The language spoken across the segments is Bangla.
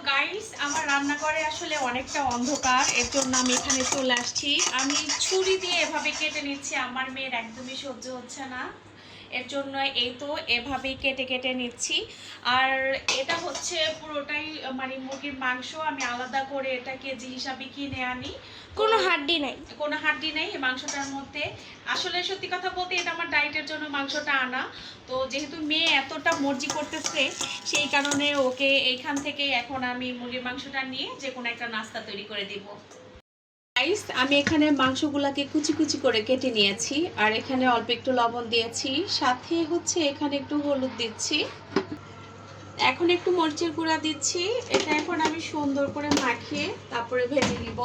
গাইস আমার রান্নাঘরে আসলে অনেকটা অন্ধকার, এর জন্য আমি এখানে চলে আসছি। আমি ছুরি দিয়ে এভাবে কেটে নিচ্ছি, আমার মেয়ের একদমই সহ্য হচ্ছে না, এর জন্য এই তো এভাবেই কেটে কেটে নিচ্ছি। আর এটা হচ্ছে পুরোটাই মানে মুরগির মাংস, আমি আলাদা করে এটা কেজি হিসাবে কিনে আনি। কোনো হাড্ডি নাই, কোনো হাড্ডি নেই এই মাংসটার মধ্যে। আসলে সত্যি কথা বলতে এটা আমার ডায়েটের জন্য মাংসটা আনা, তো যেহেতু মেয়ে এতটা মর্জি করতেছে সেই কারণে ওকে এইখান থেকে এখন আমি মুরগির মাংসটা নিয়ে যে কোনো একটা নাস্তা তৈরি করে দিব। গাইস আমি এখানে মাংসগুলোকে কুচি কুচি করে কেটে নিয়েছি, আর এখানে অল্প একটু লবণ দিয়েছি, সাথে হচ্ছে এখানে একটু হলুদ দিচ্ছি, এখন একটু মরিচের গুঁড়া দিচ্ছি। এটা এখন আমি সুন্দর করে মাখিয়ে তারপরে ভেজে নিব।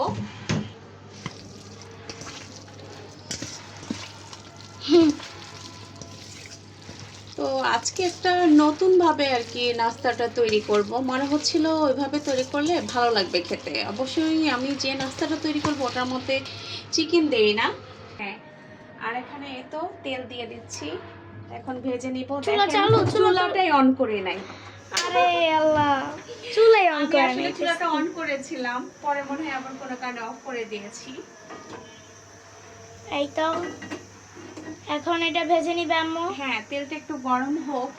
তো আজকে একটা নতুন ভাবে আর কি নাস্তাটা তৈরি করব, মনে হচ্ছিল ওইভাবে তৈরি করলে ভালো লাগবে খেতে। অবশ্যই আমি যে নাস্তাটা তৈরি করব ওটার মধ্যে চিকেন দেই না। হ্যাঁ, আর এখানে এই তো তেল দিয়ে দিচ্ছি, এখন ভেজে নিব। চুলাটাই অন করে নাই। আরে আল্লাহ, চুলাই অন করে আসলে নাই। চুলাটা অন করেছিলাম, পরে মনে হয় এমন কোনো কারণে অফ করে দিয়েছি। এই তো এখন এটা ভেজে নিবে আম্মু। হ্যাঁ, তেলটা একটু গরম হোক।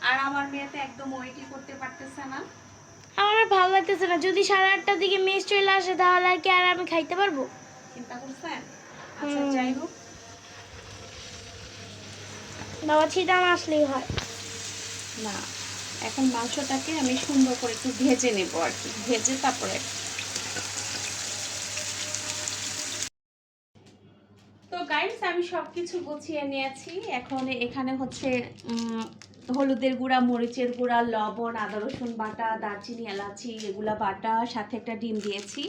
আর আমার মেয়ে তো একদম ওয়েটই করতে পারতেছে না। আমার আর ভালো লাগতেছে না, যদি 8:30টার দিকে মেস চলে আসে তাহলে আর কি আর আমি খাইতে পারবো? চিন্তা করছেন? আচ্ছা যাই হোক, বাবা ছিটান আসলেই হয় না এখন মাংসটাকে আমি সুন্দর করে একটু ভেজে নেব আর কি, ভেজে তারপরে। তো গাইস আমি সবকিছু গুছিয়ে নিয়েছি, এখন এখানে হচ্ছে হলুদের গুঁড়া, মরিচের গুঁড়া, লবণ, আদা রসুন বাটা, দারচিনি, এলাচি এগুলা বাটা, সাথে একটা ডিম দিয়েছি।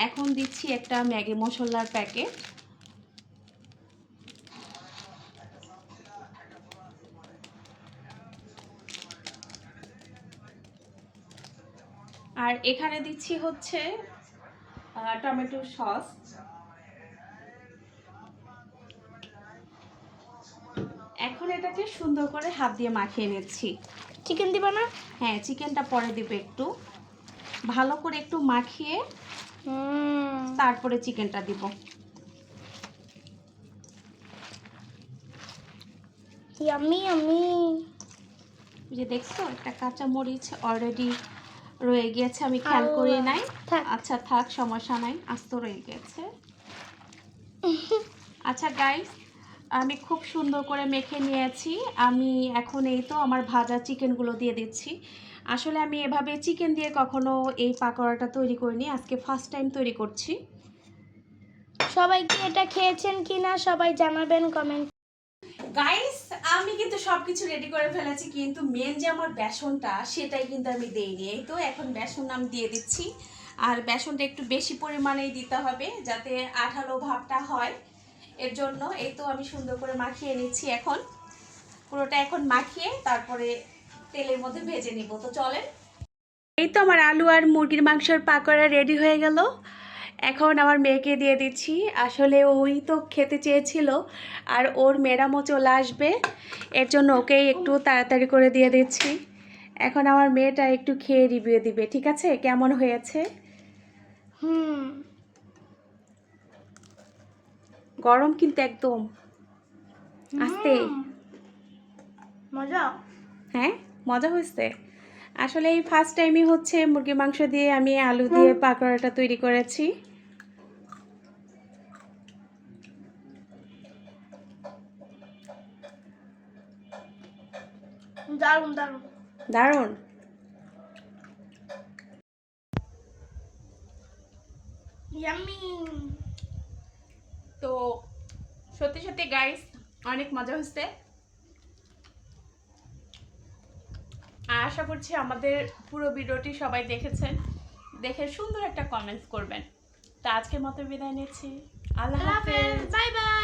এখন দিচ্ছি একটা ম্যাগি মশলার প্যাকেট। আর এখানে দিচ্ছি হচ্ছে টমেটো সস। এখন এটাকে সুন্দর করে হাত দিয়ে মাখিয়ে নিচ্ছি। চিকেন দিবা না? হ্যাঁ, চিকেনটা পরে দিব, একটু ভালো করে একটু মাখিয়ে তারপরে চিকেনটা দিব। Yummy yummy. যে দেখছো একটা কাঁচা মরিচ অলরেডি রয়ে গিয়েছে, আমি খেয়াল করি নাই। আচ্ছা থাক, সমস্যা নাই, আস্ত রয়ে গেছে। আচ্ছা গাইস আমি খুব সুন্দর করে মেখে নিয়েছি। আমি এখন এই তো আমার ভাজা চিকেনগুলো দিয়ে দিচ্ছি। আসলে আমি এভাবে চিকেন দিয়ে কখনো এই পাকোড়াটা তৈরি করিনি, আজকে ফার্স্ট টাইম তৈরি করছি। সবাই কি এটা খেয়েছেন কিনা সবাই জানাবেন কমেন্ট। গাইস আমি কিন্তু সবকিছু রেডি করে ফেলেছি, কিন্তু মেন যে আমার বেসনটা সেটাই কিন্তু আমি দেইনি। এই তো এখন বেসন আমি দিয়ে দিচ্ছি, আর বেসনটা একটু বেশি পরিমাণেই দিতে হবে যাতে আঠালো ভাবটা হয়, এর জন্য এই তো আমি সুন্দর করে মাখিয়ে নিচ্ছি। এখন পুরোটা এখন মাখিয়ে তারপরে তেলের মধ্যে ভেজে নিব। তো চলেন। এই তো আমার আলু আর মুরগির মাংসের পাকোড়া রেডি হয়ে গেল, এখন আমার মেয়েকে দিয়ে দিচ্ছি। আসলে ওই তো খেতে চেয়েছিল, আর ওর মেডামও চলে আসবে, এর জন্য ওকেই একটু তাড়াতাড়ি করে দিয়ে দিচ্ছি। এখন আমার মেয়েটা একটু খেয়ে রিভিউ দিবে, ঠিক আছে কেমন হয়েছে। গরম কিন্তু একদম আস্তে। মজা? হ্যাঁ মজা হয়েছে। আসলে এই ফার্স্ট টাইমই হচ্ছে মুরগির মাংস দিয়ে আমি আলু দিয়ে পাকোড়াটা তৈরি করেছি। দারুণ দারুণ দারুণ। ইয়াম্মি। তো সত্যি সত্যি গাইস অনেক মজা হচ্ছে, আর আশা করছি আমাদের পুরো ভিডিওটি সবাই দেখেছেন, দেখে সুন্দর একটা কমেন্টস করবেন। তো আজকের মতো বিদায় নিচ্ছি, আল্লাহ হাফেজ, বাই বাই।